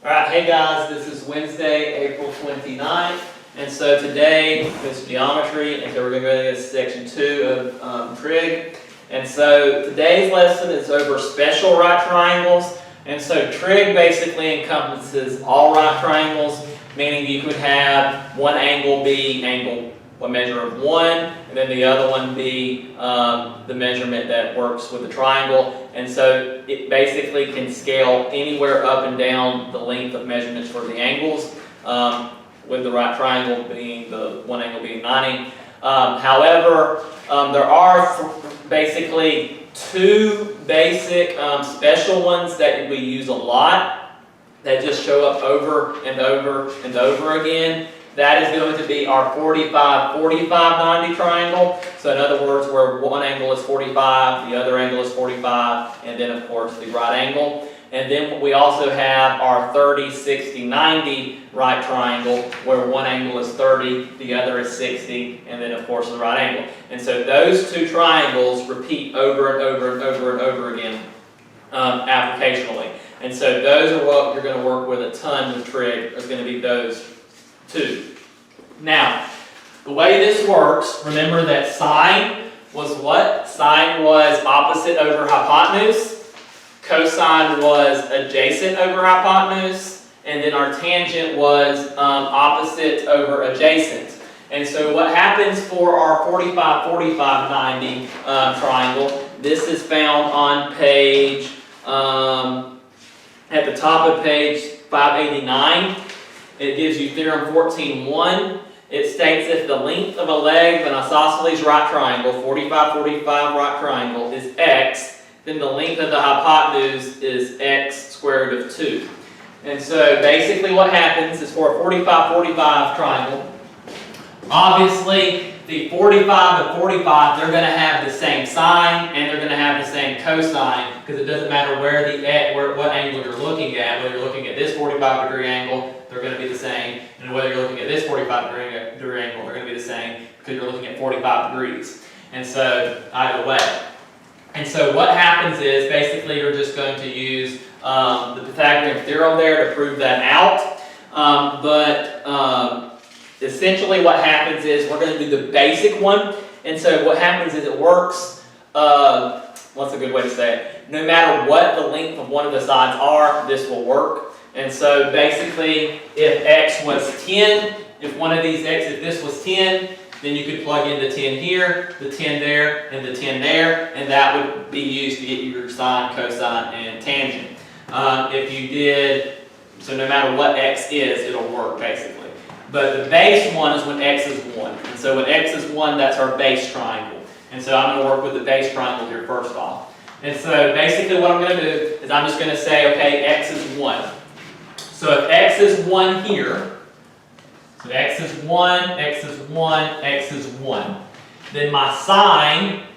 Alright, hey guys, this is Wednesday, April 29th, and so today is geometry, and so we're going to go to section 2 of trig. And so today's lesson is over special right triangles, and so trig basically encompasses all right triangles, meaning you could have one angle be a measure of 1, and then the other one be the measurement that works with the triangle. And so it basically can scale anywhere up and down the length of measurements for the angles, with the right triangle being the one angle being 90. However, there are basically two basic special ones that we use a lot that just show up over and over and over again. That is going to be our 45-45-90 triangle. So in other words, where one angle is 45, the other angle is 45, and then of course the right angle. And then we also have our 30-60-90 right triangle, where one angle is 30, the other is 60, and then of course the right angle. And so those two triangles repeat over and over and over and over again applicationally. And so those are what you're going to work with a ton with trig, is going to be those two. Now, the way this works, remember that sine was what? Sine was opposite over hypotenuse. Cosine was adjacent over hypotenuse. And then our tangent was opposite over adjacent. And so what happens for our 45-45-90 triangle, this is found on page, at the top of page 589. It gives you theorem 14.1. It states if the length of a leg of an isosceles right triangle, 45-45 right triangle, is x, then the length of the hypotenuse is x squared of 2. And so basically what happens is for a 45-45 triangle, obviously the 45 and 45, they're going to have the same sine and they're going to have the same cosine, because it doesn't matter what angle you're looking at. Whether you're looking at this 45-degree angle, they're going to be the same, and whether you're looking at this 45-degree angle, they're going to be the same, because you're looking at 45 degrees. And so either way. And so what happens is basically you're just going to use the Pythagorean theorem there to prove that out. Essentially what happens is we're going to do the basic one. And so what happens is it works, what's a good way to say it? No matter what the length of one of the sides are, this will work. And so basically if x was 10, if one of these if this was 10, then you could plug in the 10 here, the 10 there, and the 10 there, and that would be used to get your sine, cosine, and tangent. If you did, so no matter what x is, it'll work basically. But the base one is when x is 1. And so when x is 1, that's our base triangle. And so I'm going to work with the base triangle here first off. And so basically what I'm going to do is I'm just going to say, okay, x is 1. So if x is 1 here, so x is 1, x is 1, x is 1, then my sine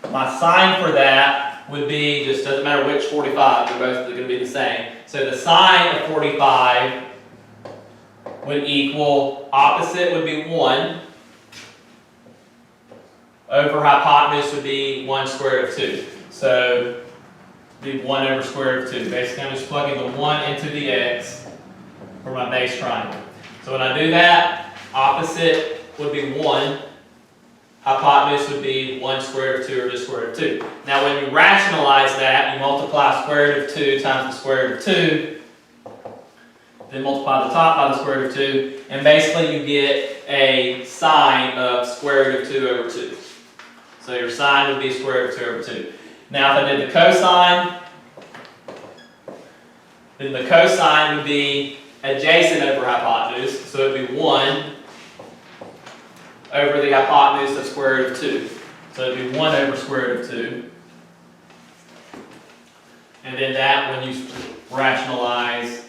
for that would be, just doesn't matter which 45, they're both going to be the same. So the sine of 45 would equal, opposite would be 1, over hypotenuse would be 1 square root of 2. So be 1 over square root of 2. Basically, I'm just plugging the 1 into the x for my base triangle. So when I do that, opposite would be 1. Hypotenuse would be 1 square root of 2, or just square root of 2. Now when you rationalize that, you multiply square root of 2 times the square root of 2. Then multiply the top by the square root of 2. And basically you get a sine of square root of 2 over 2. So your sine would be square root of 2 over 2. Now if I did the cosine, then the cosine would be adjacent over hypotenuse, so it would be 1 over the hypotenuse of square root of 2. So it would be 1 over square root of 2. And then that, when you rationalize,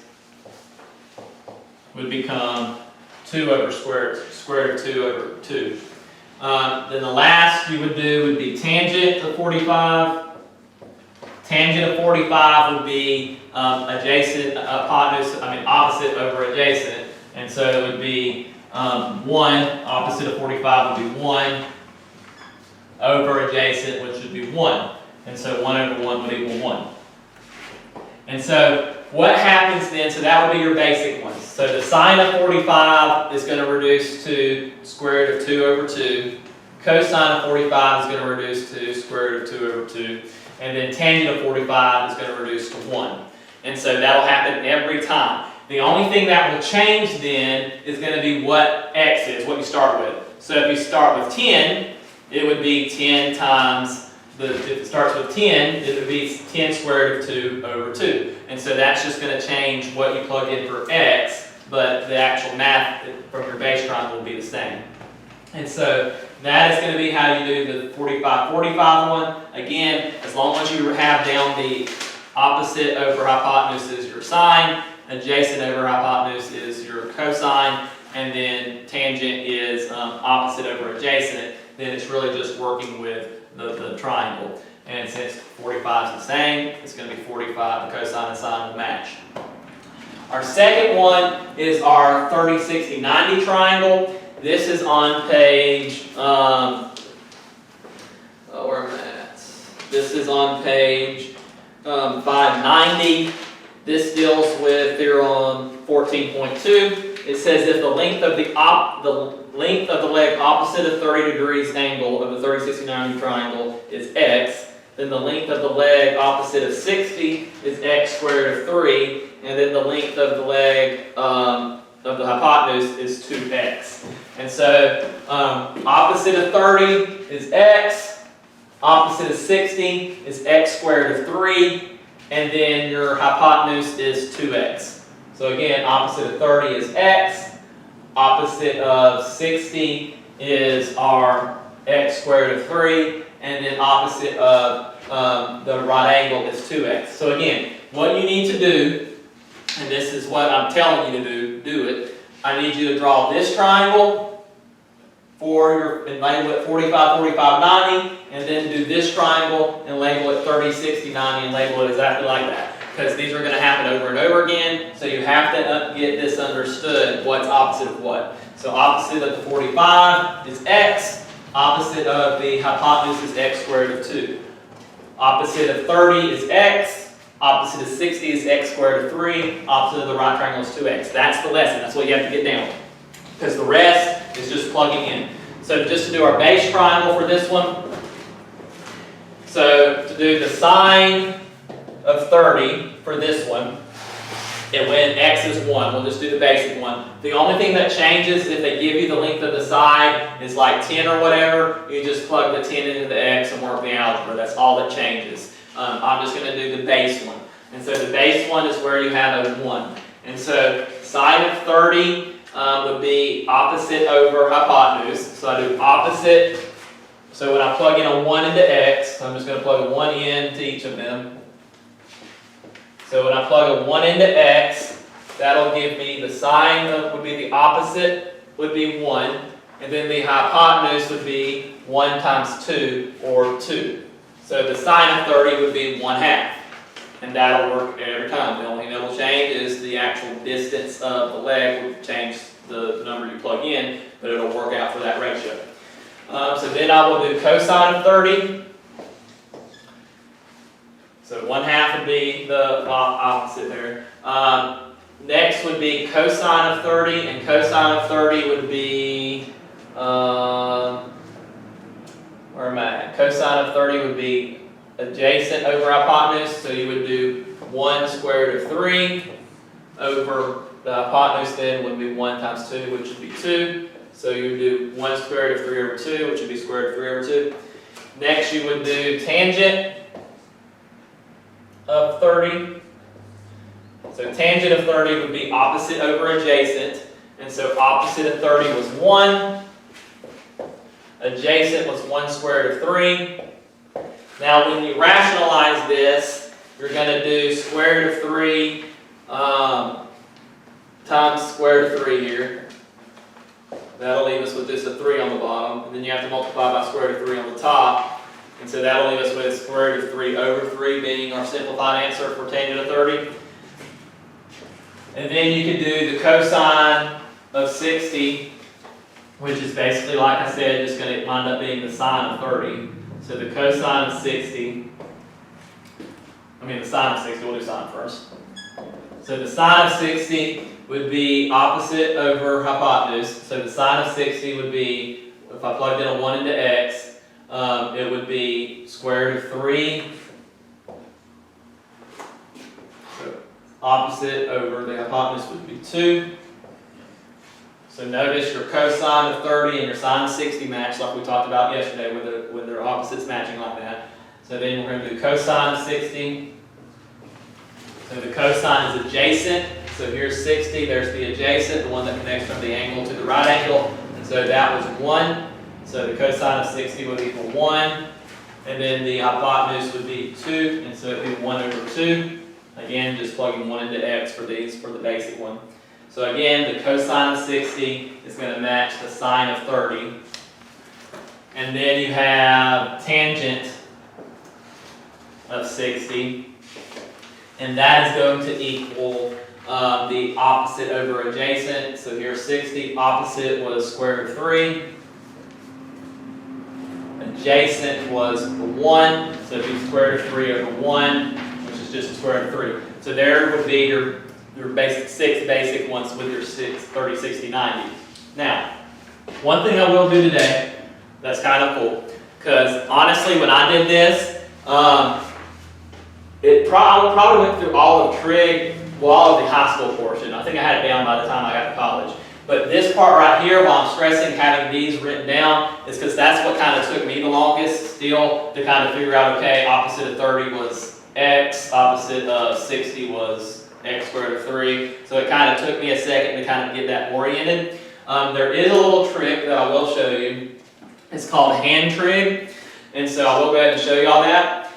would become 2 over square root of 2 over 2. Then the last you would do would be tangent of 45. Tangent of 45 would be opposite over adjacent. And so it would be 1, opposite of 45 would be 1, over adjacent, which would be 1. And so 1 over 1 would equal 1. And so what happens then, so that would be your basic ones. So the sine of 45 is going to reduce to square root of 2 over 2. Cosine of 45 is going to reduce to square root of 2 over 2. And then tangent of 45 is going to reduce to 1. And so that'll happen every time. The only thing that will change then is going to be what x is, what you start with. So if you start with 10, it would be 10 times, if it starts with 10, it would be 10 squared root of 2 over 2. And so that's just going to change what you plug in for x, but the actual math from your base triangle will be the same. And so that is going to be how you do the 45 one. Again, as long as you have down the opposite over hypotenuse is your sine, adjacent over hypotenuse is your cosine, and then tangent is opposite over adjacent, then it's really just working with the triangle. And since 45 is the same, it's going to be 45, the cosine and sine will match. Our second one is our 30, 60, 90 triangle. This is on page, where am I at? This is on page 590. This deals with theorem 14.2. It says if the length of the leg opposite of 30 degrees angle of the 30, 60, 90 triangle is x, then the length of the leg opposite of 60 is x squared of 3, and then the length of the leg of the hypotenuse is 2x. And so opposite of 30 is x, opposite of 60 is x squared of 3, and then your hypotenuse is 2x. So again, opposite of 30 is x, opposite of 60 is our x squared of 3, and then opposite of the right angle is 2x. So again, what you need to do, and this is what I'm telling you to do it. I need you to draw this triangle for your, and label it 45, 45, 90, and then do this triangle and label it 30, 60, 90, and label it exactly like that. Because these are going to happen over and over again, so you have to get this understood, what's opposite of what. So opposite of the 45 is x, opposite of the hypotenuse is x squared of 2. Opposite of 30 is x, opposite of 60 is x squared of 3, opposite of the right triangle is 2x. That's the lesson, that's what you have to get down. Because the rest is just plugging in. So just to do our base triangle for this one, so to do the sine of 30 for this one, and when x is 1, we'll just do the basic one. The only thing that changes if they give you the length of the side is like 10 or whatever, you just plug the 10 into the x and work the algebra. That's all that changes. I'm just going to do the base one. And so the base one is where you have a 1. And so sine of 30 would be opposite over hypotenuse. So I do opposite. So when I plug in a 1 into x, I'm just going to plug a 1 into each of them. So when I plug a 1 into x, that'll give me the sine of, would be the opposite, would be 1. And then the hypotenuse would be 1 times 2, or 2. So the sine of 30 would be 1/2. And that'll work every time. The only thing that will change is the actual distance of the leg will change the number you plug in, but it'll work out for that ratio. So then I will do cosine of 30. So 1/2 would be the opposite there. Next would be cosine of 30, and cosine of 30 would be, where am I at? Cosine of 30 would be adjacent over hypotenuse, so you would do 1 squared of 3 over the hypotenuse then would be 1 times 2, which would be 2. So you would do 1 squared of 3 over 2, which would be square root of 3 over 2. Next you would do tangent of 30. So tangent of 30 would be opposite over adjacent. And so opposite of 30 was 1. Adjacent was 1 squared of 3. Now when you rationalize this, you're going to do square root of 3 times square root of 3 here. That'll leave us with just a 3 on the bottom. And then you have to multiply by square root of 3 on the top. And so that'll leave us with square root of 3 over 3 being our simplified answer for tangent of 30. And then you can do the cosine of 60, which is basically, like I said, just going to wind up being the sine of 30. So the cosine of 60, the sine of 60, we'll do sine first. So the sine of 60 would be opposite over hypotenuse. So the sine of 60 would be, if I plugged in a 1 into x, it would be square root of 3. So opposite over the hypotenuse would be 2. So notice your cosine of 30 and your sine of 60 match like we talked about yesterday when their opposites matching like that. So then we're going to do cosine of 60. So the cosine is adjacent. So here's 60, there's the adjacent, the one that connects from the angle to the right angle. And so that was 1. So the cosine of 60 would equal 1. And then the hypotenuse would be 2. And so it would be 1 over 2. Again, just plugging 1 into x for these for the basic one. So again, the cosine of 60 is going to match the sine of 30. And then you have tangent of 60. And that is going to equal the opposite over adjacent. So here's 60. Opposite was square root of 3. Adjacent was 1. So it'd be square root of 3 over 1, which is just square root of 3. So there would be your basic 6 basic ones with your 30, 60, 90. Now, one thing I will do today that's kind of cool, because honestly, when I did this, I probably went through all of trig, well, all of the high school portion. I think I had it down by the time I got to college. But this part right here, while I'm stressing having these written down, is because that's what kind of took me the longest still to kind of figure out, okay, opposite of 30 was x, opposite of 60 was x squared of 3. So it kind of took me a second to kind of get that oriented. There is a little trick that I will show you. It's called hand trig. And so I will go ahead and show you all that.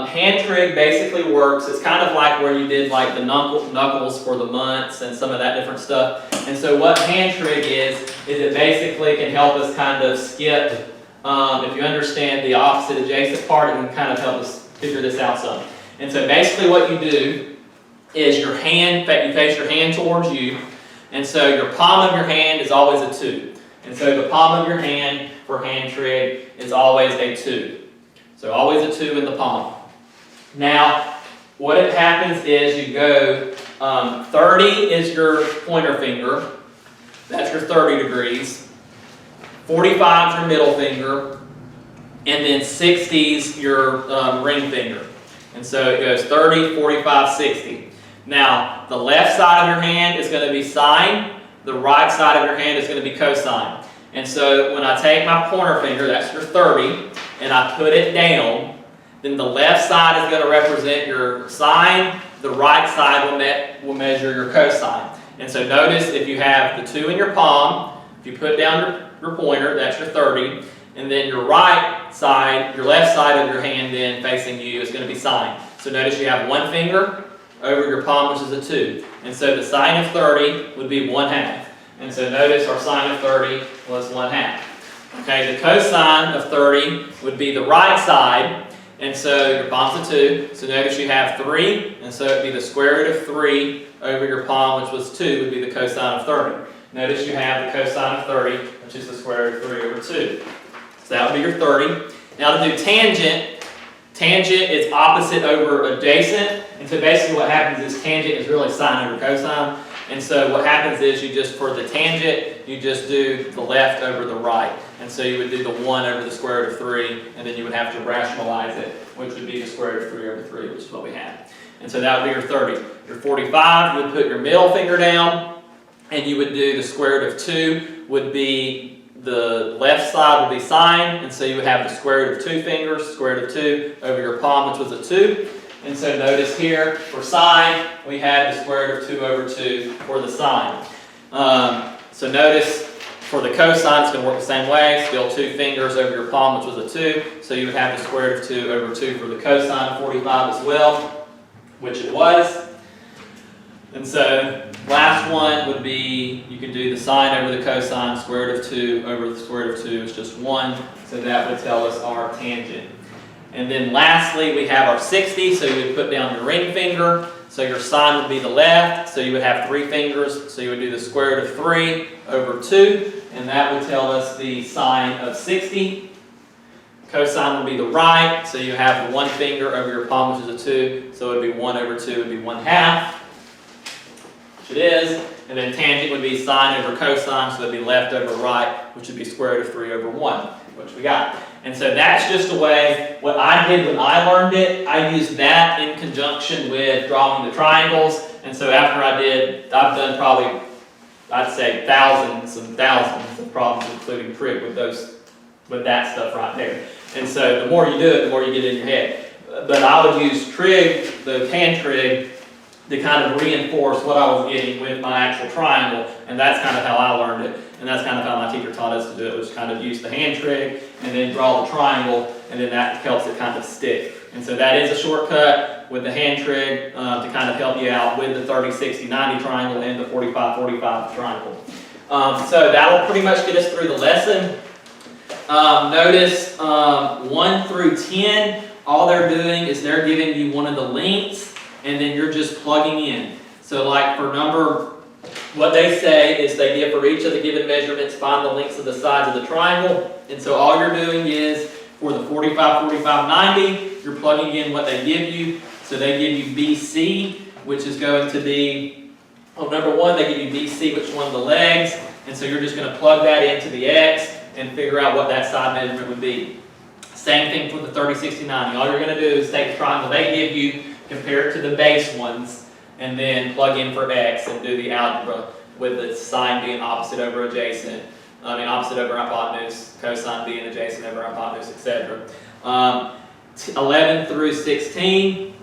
Hand trig basically works, it's kind of like where you did like the knuckles for the months and some of that different stuff. And so what hand trig is it basically can help us kind of skip, if you understand the opposite adjacent part, it can kind of help us figure this out some. And so basically what you do is your hand, you face your hand towards you, and so your palm of your hand is always a 2. And so the palm of your hand for hand trig is always a 2. So always a 2 in the palm. Now, what it happens is you go, 30 is your pointer finger. That's your 30 degrees. 45 is your middle finger. And then 60 is your ring finger. And so it goes 30, 45, 60. Now, the left side of your hand is going to be sine. The right side of your hand is going to be cosine. And so when I take my pointer finger, that's your 30, and I put it down, then the left side is going to represent your sine, the right side will measure your cosine. And so notice if you have the 2 in your palm, if you put down your pointer, that's your 30, and then your right side, your left side of your hand then facing you is going to be sine. So notice you have one finger over your palm, which is a 2. And so the sine of 30 would be 1/2. And so notice our sine of 30 was 1/2. Okay, the cosine of 30 would be the right side, and so your palm's a 2. So notice you have 3, and so it would be the square root of 3 over your palm, which was 2, would be the cosine of 30. Notice you have the cosine of 30, which is the square root of 3 over 2. So that would be your 30. Now to do tangent, tangent is opposite over adjacent, and so basically what happens is tangent is really sine over cosine. And so what happens is you just, for the tangent, you just do the left over the right. And so you would do the 1 over the square root of 3, and then you would have to rationalize it, which would be the square root of 3 over 3, which is what we had. And so that would be your 30. Your 45, you would put your middle finger down, and you would do the square root of 2, would be the left side would be sine, and so you would have the square root of 2 fingers, square root of 2 over your palm, which was a 2. And so notice here, for sine, we had the square root of 2 over 2 for the sine. So notice, for the cosine, it's going to work the same way. Still 2 fingers over your palm, which was a 2. So you would have the square root of 2 over 2 for the cosine of 45 as well, which it was. And so last one would be, you could do the sine over the cosine, square root of 2 over the square root of 2 is just 1. So that would tell us our tangent. And then lastly, we have our 60, so you would put down your ring finger. So your sine would be the left, so you would have 3 fingers. So you would do the square root of 3 over 2, and that would tell us the sine of 60. Cosine would be the right, so you have the 1 finger over your palm, which is a 2. So it would be 1 over 2 would be 1/2. it is. And then tangent would be sine over cosine, so it'd be left over right, which would be square root of 3 over 1, which we got. And so that's just a way, what I did when I learned it, I used that in conjunction with drawing the triangles. And so after I've done probably, I'd say thousands and thousands of problems, including trig, with that stuff right there. And so the more you do it, the more you get in your head. But I would use trig, the tan trig, to kind of reinforce what I was getting with my actual triangle, and that's kind of how I learned it, and that's kind of how my teacher taught us to do it, was kind of use the hand trig, and then draw the triangle, and then that helps it kind of stick. And so that is a shortcut with the hand trig to kind of help you out with the 30, 60, 90 triangle and the 45, 45 triangle. So that will pretty much get us through the lesson. Notice 1 through 10, all they're doing is they're giving you one of the lengths, and then you're just plugging in. So like for number, what they say is they give for each of the given measurements, find the lengths of the sides of the triangle. And so all you're doing is, for the 45, 45, 90, you're plugging in what they give you. So they give you BC, which is going to be, number 1, they give you BC, which is one of the legs. And so you're just going to plug that into the X and figure out what that side measurement would be. Same thing for the 30, 60, 90. All you're going to do is take the triangle they give you, compare it to the base ones, and then plug in for X and do the algebra with the sine being opposite over adjacent, opposite over hypotenuse, cosine being adjacent over hypotenuse, etc. 11 through 16,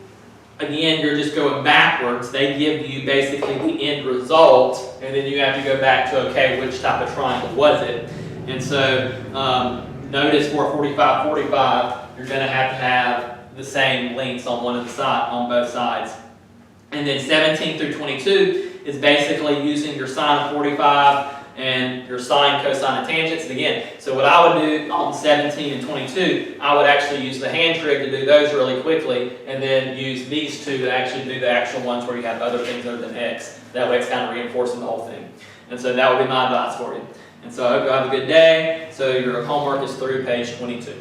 again, you're just going backwards. They give you basically the end result, and then you have to go back to, okay, which type of triangle was it? And so notice for 45, 45, you're going to have the same lengths on on both sides. And then 17 through 22 is basically using your sine of 45 and your sine, cosine, and tangents. And again, so what I would do on 17 and 22, I would actually use the hand trig to do those really quickly, and then use these two to actually do the actual ones where you have other things other than X. That way it's kind of reinforcing the whole thing. And so that would be my advice for you. And so I hope you have a good day. So your homework is through page 22.